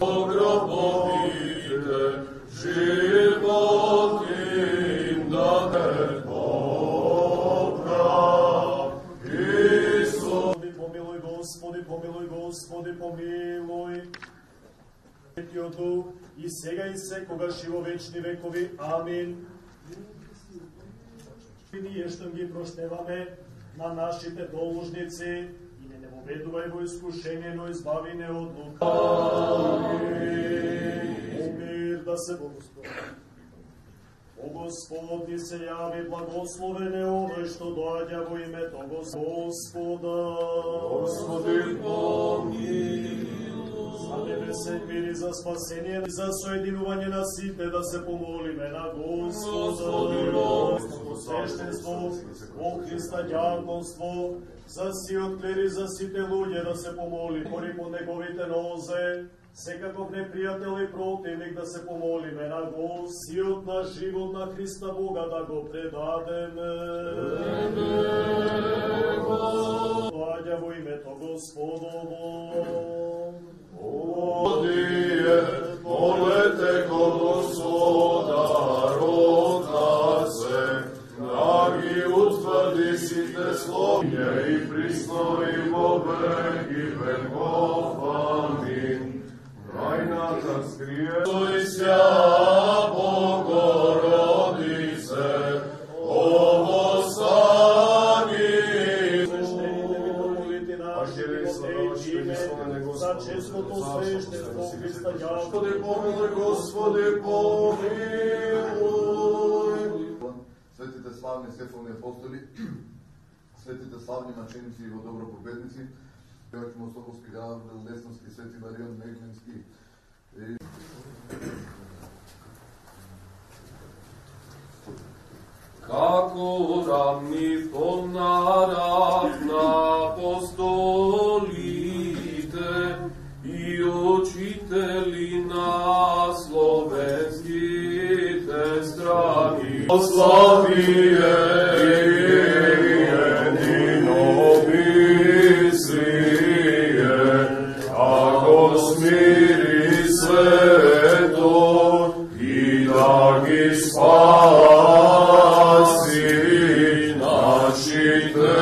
Pogrobovite, život im date poprav. Pomiluj, Господи, помилуй, Господи, помилуй. Светиот Дух, и сега и секогаш и во вечни векови. Амин. Ние што ги проштеваме на нашите должници и не воведувај во искушение, но избави не од лука. Амин. Мир да се Господи. О Господ ни се јави, благословен е оној што доаѓа во името Господа. Господи, помилуј. За небесен мир и за спасение, и за соединување на сите да се помолиме на Господа. Свештенство, во Христа ѓаконство, за сиот клери, за сите луѓе да се помоли, пори по неговите нозе, секаков непријател и противник да се помолиме на Го, сиот на живот на Христа Бога да го предадеме. Доаѓа во името Господово. Господие, молете го Господа, рода се, да ги утврди сите словија и пристои во веки веков. Амин. Тајната скрие, Тој ся Богородице, ово стани. За честното свештенство Христа ѓаконство. Господи, помилуј, Господи, помилуј. Светите славни световни апостоли, светите славни маченици и во добро победници, Јоаким Остоловски, Гаврил Лесновски, Свети Марион Мегменски. Како равни понарав на апостолите и учители на словенските страни. Славие едино мислие, ако смири свето и да ги спаси нашите